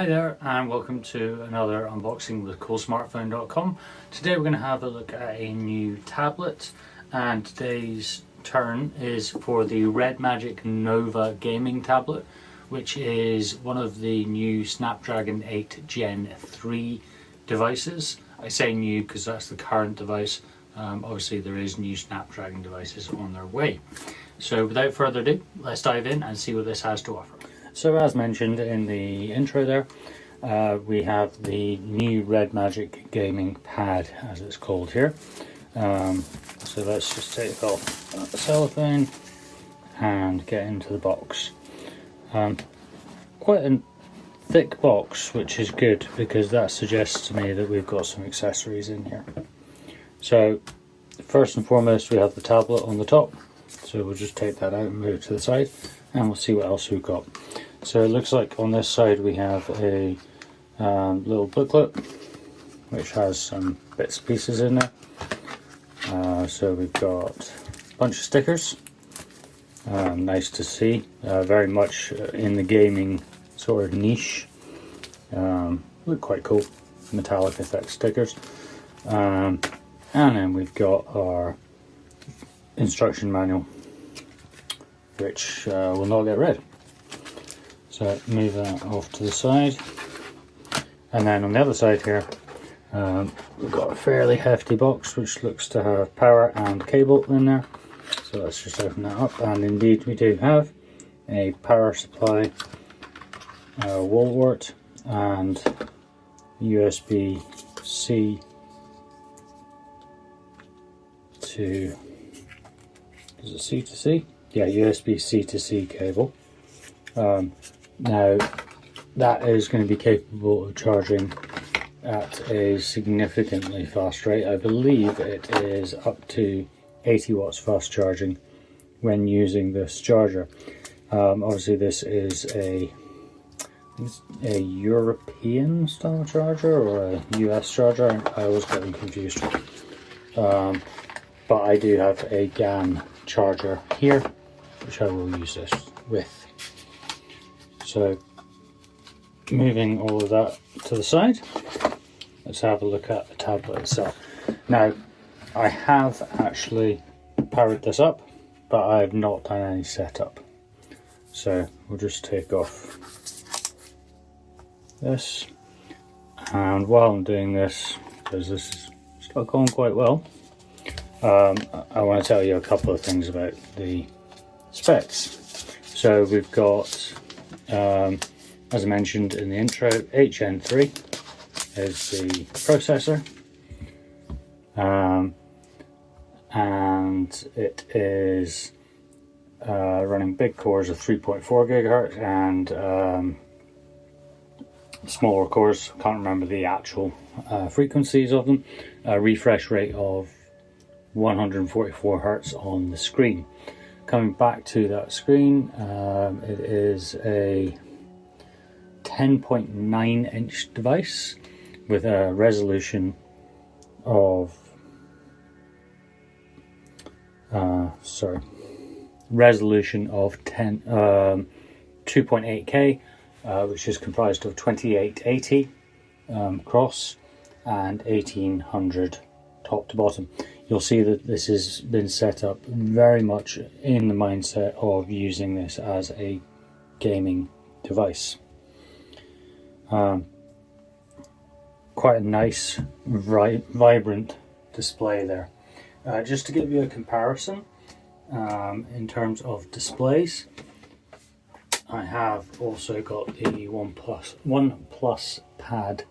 Hi there and welcome to another unboxing with Coolsmartphone.com. Today we're going to have a look at a new tablet, and today's turn is for the RedMagic Nova Gaming Tablet, which is one of the new Snapdragon 8 Gen 3 devices. I say new because that's the current device. Obviously there is new Snapdragon devices on their way. So without further ado, let's dive in and see what this has to offer. So as mentioned in the intro there, we have the new RedMagic Gaming Pad, as it's called here. So let's just take off the cellophane and get into the box. Quite a thick box, which is good because that suggests to me that we've got some accessories in here. So first and foremost, we have the tablet on the top. So we'll just take that out and move it to the side, and we'll see what else we've got. So it looks like on this side we have a little booklet which has some bits and pieces in there. So we've got a bunch of stickers, nice to see, very much in the gaming sort of niche. Look quite cool, metallic effect stickers. And then we've got our instruction manual, which will not get read. So move that off to the side, and then on the other side here we've got a fairly hefty box which looks to have power and cable in there. So let's just open that up, and indeed we do have a power supply, wall wart, and USB-C to, is it C to C? Yeah, USB-C to C cable. Now that is going to be capable of charging at a significantly fast rate. I believe it is up to 80 watts fast charging when using this charger. Obviously this is a European style charger or a US charger. I always get them confused. But I do have a GAN charger here, which I will use this with. So moving all of that to the side, let's have a look at the tablet itself. Now I have actually powered this up, but I have not done any setup. So we'll just take off this, and while I'm doing this, because this is still going quite well, I want to tell you a couple of things about the specs. So we've got, as I mentioned in the intro, 8 Gen 3 is the processor, and it is running big cores of 3.4 gigahertz and smaller cores, can't remember the actual frequencies of them, a refresh rate of 144 hertz on the screen. Coming back to that screen, it is a 10.9 inch device with a resolution of 2.8K, which is comprised of 2880 cross and 1800 top to bottom. You'll see that this has been set up very much in the mindset of using this as a gaming device. Quite a nice, vibrant display there. Just to give you a comparison in terms of displays, I have also got the OnePlus Pad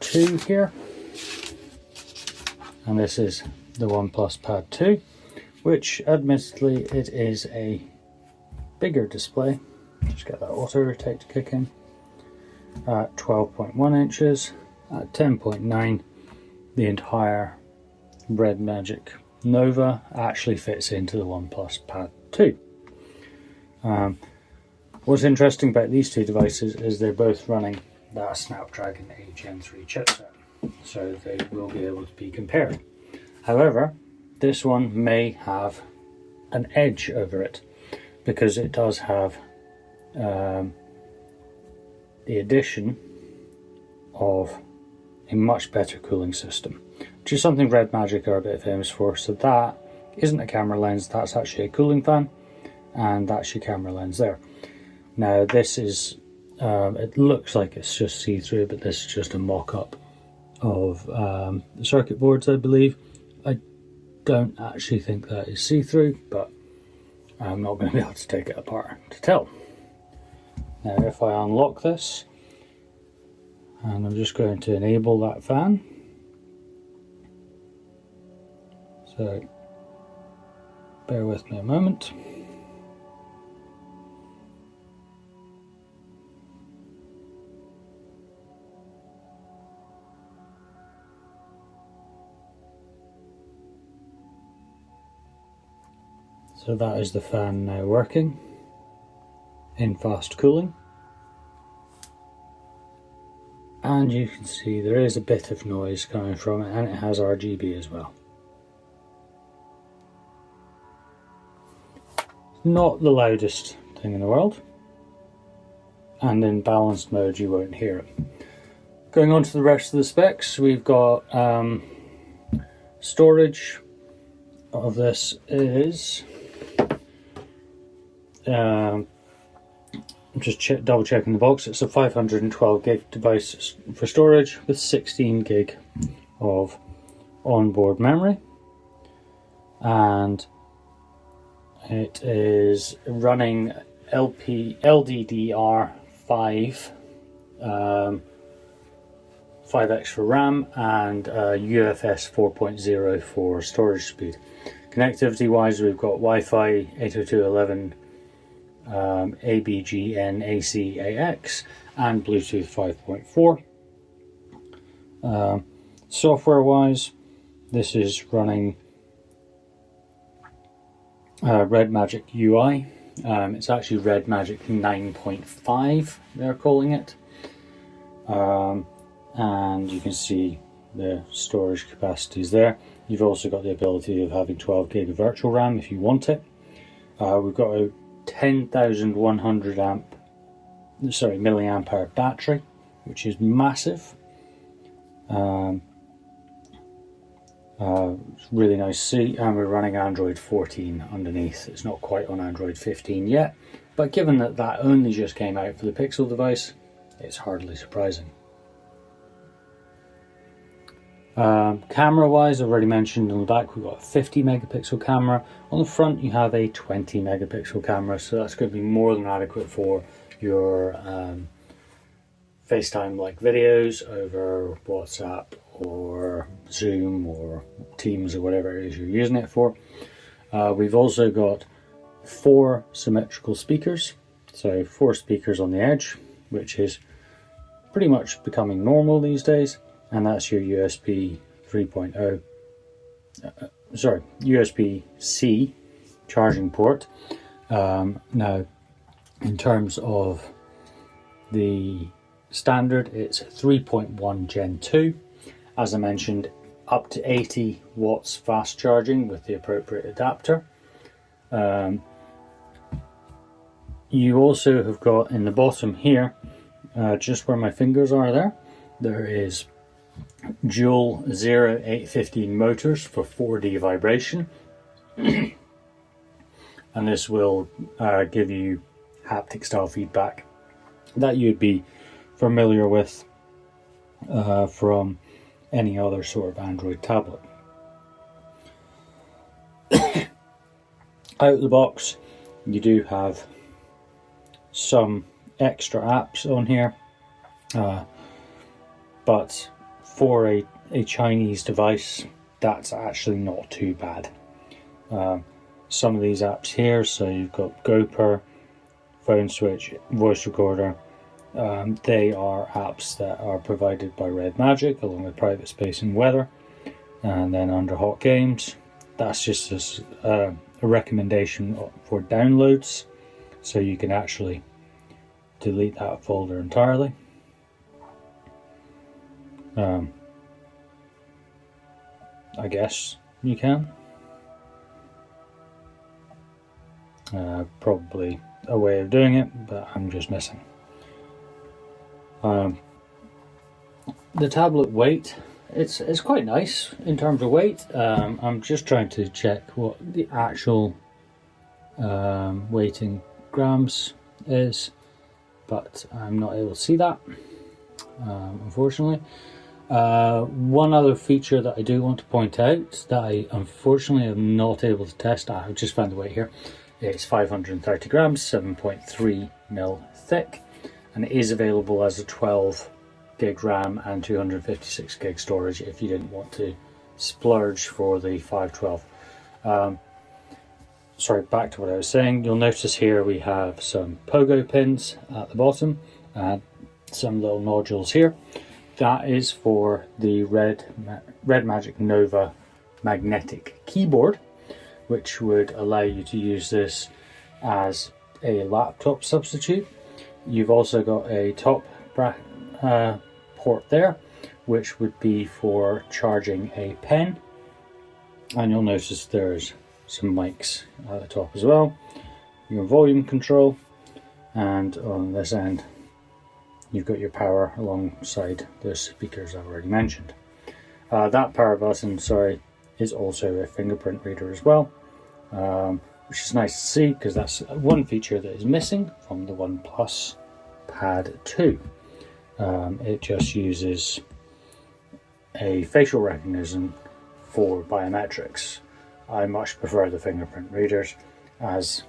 2 here. And this is the OnePlus Pad 2, which admittedly it is a bigger display. Just get that auto rotate to kick in. At 12.1 inches, at 10.9, the entire RedMagic Nova actually fits into the OnePlus Pad 2. What's interesting about these two devices is they're both running that Snapdragon 8 Gen 3 chipset, so they will be able to be compared. However, this one may have an edge over it because it does have the addition of a much better cooling system, which is something RedMagic are a bit famous for. So that isn't a camera lens, that's actually a cooling fan, and that's your camera lens there. Now this is, it looks like it's just see-through, but this is just a mock-up of the circuit boards, I believe. I don't actually think that is see-through, but I'm not going to be able to take it apart to tell. Now if I unlock this, and I'm just going to enable that fan. So bear with me a moment. So that is the fan now working in fast cooling. And you can see there is a bit of noise coming from it, and it has RGB as well. Not the loudest thing in the world, and in balanced mode you won't hear it. Going on to the rest of the specs, we've got storage of this is just double checking the box. It's a 512 gig device for storage with 16 gig of onboard memory, and it is running LDDR5, 5x for RAM, and UFS 4.0 for storage speed. Connectivity wise, we've got Wi-Fi 802.11, ABGN AC AX, and Bluetooth 5.4. Software wise, this is running RedMagic UI. It's actually RedMagic 9.5 they're calling it, and you can see the storage capacities there. You've also got the ability of having 12 gig of virtual RAM if you want it. We've got a 10,100 milliamp hour battery, which is massive. It's really nice to see, and we're running Android 14 underneath. It's not quite on Android 15 yet, but given that that only just came out for the Pixel device, it's hardly surprising. Camera wise, I've already mentioned on the back we've got a 50 megapixel camera. On the front you have a 20 megapixel camera, so that's going to be more than adequate for your FaceTime like videos over WhatsApp or Zoom or Teams or whatever it is you're using it for. We've also got 4 symmetrical speakers, so 4 speakers on the edge, which is pretty much becoming normal these days. And that's your USB 3.0, USB-C charging port. Now, in terms of the standard, it's 3.1 Gen 2. As I mentioned, up to 80 watts fast charging with the appropriate adapter. You also have got in the bottom here, just where my fingers are there is dual 0815 motors for 4D vibration, and this will give you haptic style feedback that you'd be familiar with from any other sort of Android tablet. Out of the box, you do have some extra apps on here, but for a Chinese device, that's actually not too bad. Some of these apps here, so you've got GoPro, phone switch, voice recorder, they are apps that are provided by RedMagic along with private space and weather. And then under hot games, that's just a recommendation for downloads, so you can actually delete that folder entirely. I guess you can. Probably a way of doing it, but I'm just missing. The tablet weight, it's quite nice in terms of weight. I'm just trying to check what the actual weight in grams is, but I'm not able to see that, unfortunately. One other feature that I do want to point out that I unfortunately am not able to test, I just found the weight here, it's 530 grams, 7.3 mil thick, and it is available as a 12 gig RAM and 256 gig storage if you didn't want to splurge for the 512. Sorry, back to what I was saying. You'll notice here we have some pogo pins at the bottom and some little nodules here. That is for the RedMagic Nova magnetic keyboard, which would allow you to use this as a laptop substitute. You've also got a top port there, which would be for charging a pen, and you'll notice there's some mics at the top as well, your volume control, and on this end you've got your power alongside those speakers I've already mentioned. That power button, sorry, is also a fingerprint reader as well, which is nice to see because that's one feature that is missing from the OnePlus Pad 2. It just uses a facial recognition for biometrics. I much prefer the fingerprint readers as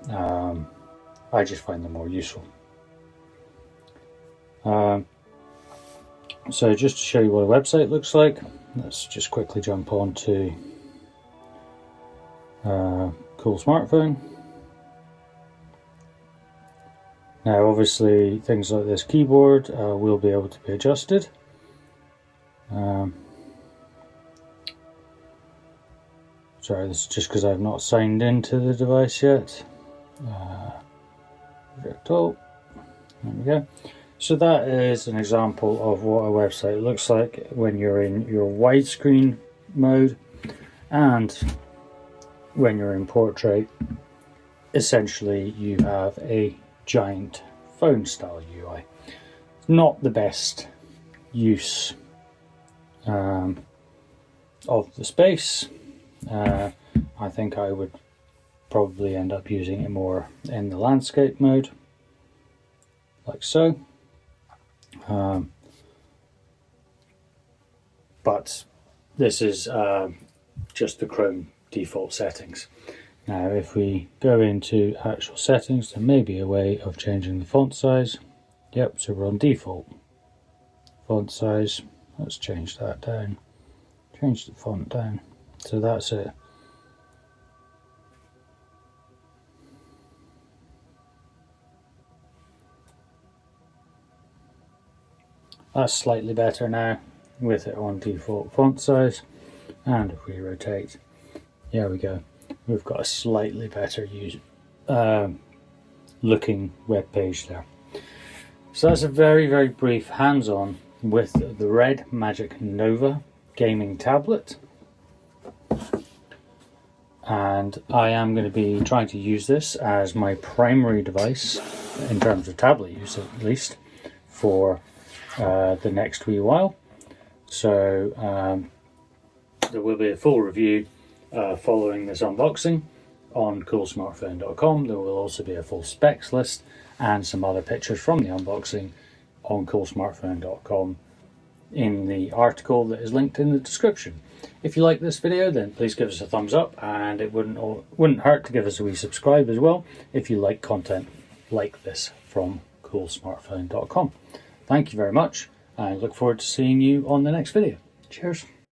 I just find them more useful. So just to show you what a website looks like, let's just quickly jump on to Coolsmartphone. Now obviously things like this keyboard will be able to be adjusted. Sorry, this is just because I've not signed into the device yet. Project Alt. There we go. So that is an example of what a website looks like when you're in your widescreen mode, and when you're in portrait, essentially you have a giant phone style UI. It's not the best use of the space. I think I would probably end up using it more in the landscape mode, like so. But this is just the Chrome default settings. Now if we go into actual settings, there may be a way of changing the font size. Yep, so we're on default font size. Let's change that down, change the font down, so that's it. That's slightly better now with it on default font size, and if we rotate, there we go, we've got a slightly better looking web page there. So that's a very brief hands-on with the RedMagic Nova Gaming Tablet, and I am going to be trying to use this as my primary device in terms of tablet use, at least for the next wee while. So there will be a full review following this unboxing on Coolsmartphone.com. There will also be a full specs list and some other pictures from the unboxing on Coolsmartphone.com in the article that is linked in the description. If you like this video, then please give us a thumbs up, and it wouldn't hurt to give us a wee subscribe as well if you like content like this from Coolsmartphone.com. Thank you very much, and I look forward to seeing you on the next video. Cheers.